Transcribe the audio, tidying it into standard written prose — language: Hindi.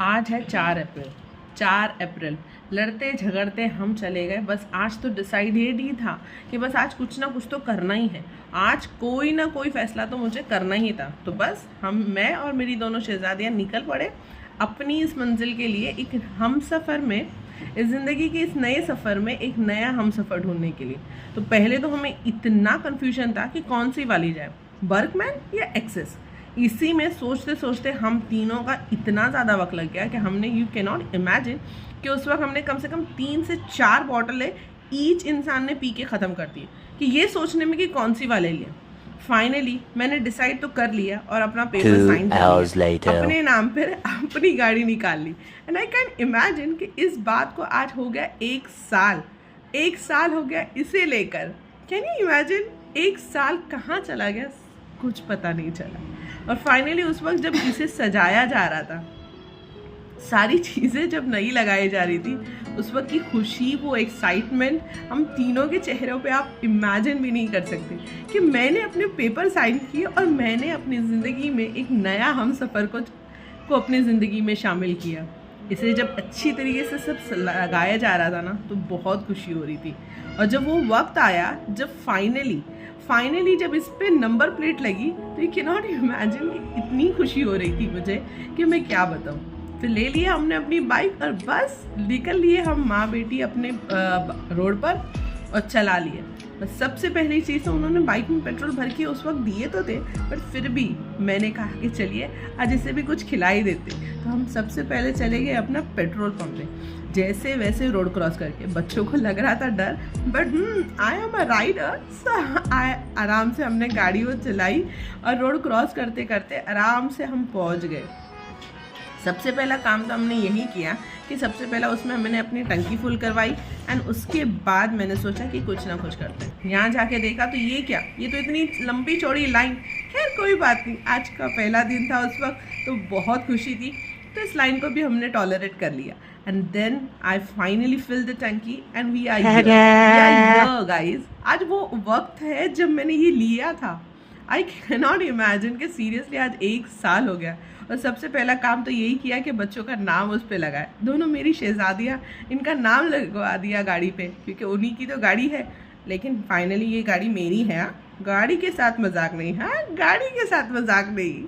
आज है 4 अप्रैल। 4 अप्रैल लड़ते झगड़ते हम चले गए। बस आज तो डिसाइडेड ही था कि बस आज कुछ ना कुछ तो करना ही है। आज कोई ना कोई फैसला तो मुझे करना ही था। तो बस मैं और मेरी दोनों शहजादियाँ निकल पड़े अपनी इस मंजिल के लिए, एक हम सफ़र में, इस ज़िंदगी के इस नए सफ़र में एक नया हम सफ़र ढूंढने के लिए। तो पहले तो हमें इतना कन्फ्यूजन था कि कौन सी वाली जाए, बर्कमैन या एक्सेस। इसी में सोचते सोचते हम तीनों का इतना ज़्यादा वक्त लग गया कि हमने, यू कैन नॉट इमेजिन, कि उस वक्त हमने कम से कम 3 से 4 बॉटलें ईच इंसान ने पी के ख़त्म कर दी कि ये सोचने में कि कौन सी वाले लिए। फाइनली मैंने डिसाइड तो कर लिया और अपना पेपर साइन कर लिया, अपने नाम पर अपनी गाड़ी निकाल ली। एंड आई कैन इमेजिन कि इस बात को आज हो गया 1 साल हो गया इसे लेकर। कैन यू इमेजिन 1 साल कहाँ चला गया, कुछ पता नहीं चला। और फाइनली उस वक्त जब इसे सजाया जा रहा था, सारी चीज़ें जब नई लगाई जा रही थी, उस वक्त की खुशी, वो एक्साइटमेंट हम तीनों के चेहरों पे आप इमेजिन भी नहीं कर सकते कि मैंने अपने पेपर साइन किए और मैंने अपनी ज़िंदगी में एक नया हम सफ़र को अपनी ज़िंदगी में शामिल किया। इसे जब अच्छी तरीके से सब लगाया जा रहा था ना, तो बहुत खुशी हो रही थी। और जब वो वक्त आया, जब फाइनली जब इस पे नंबर प्लेट लगी, तो यू कैन नॉट इमेजिन इतनी खुशी हो रही थी मुझे कि मैं क्या बताऊँ। फिर ले लिया हमने अपनी बाइक और बस निकल लिए हम माँ बेटी अपने रोड पर और चला लिए। बस सबसे पहली चीज़ तो उन्होंने बाइक में पेट्रोल भर के उस वक्त दिए तो थे, पर फिर भी मैंने कहा कि चलिए आज इसे भी कुछ खिला ही देते। तो हम सबसे पहले चले गए अपना पेट्रोल पंप पे, जैसे वैसे रोड क्रॉस करके। बच्चों को लग रहा था डर, but I am a rider. आराम से हमने गाड़ी वो चलाई और रोड क्रॉस करते करते आराम से हम पहुंच गए। सबसे पहला काम तो हमने यही किया कि सबसे पहला उसमें मैंने अपनी टंकी फुल करवाई। एंड उसके बाद मैंने सोचा कि कुछ ना कुछ करते हैं। यहाँ जाके देखा तो ये क्या, ये तो इतनी लंबी चौड़ी लाइन। खैर कोई बात नहीं, आज का पहला दिन था, उस वक्त तो बहुत खुशी थी, तो इस लाइन को भी हमने टॉलरेट कर लिया। And then I finally fill the tanki and we are here guys. आज वो वक्त है जब मैंने ये लिया था। आई कैन नॉट इमेजिन कि सीरियसली आज 1 साल हो गया। और सबसे पहला काम तो यही किया कि बच्चों का नाम उस पर लगाए। दोनों मेरी शहजादियाँ, इनका नाम लगवा दिया गाड़ी पे, क्योंकि उन्हीं की तो गाड़ी है। लेकिन फाइनली ये गाड़ी मेरी है। गाड़ी के साथ मजाक नहीं, हाँ, गाड़ी के साथ मजाक नहीं।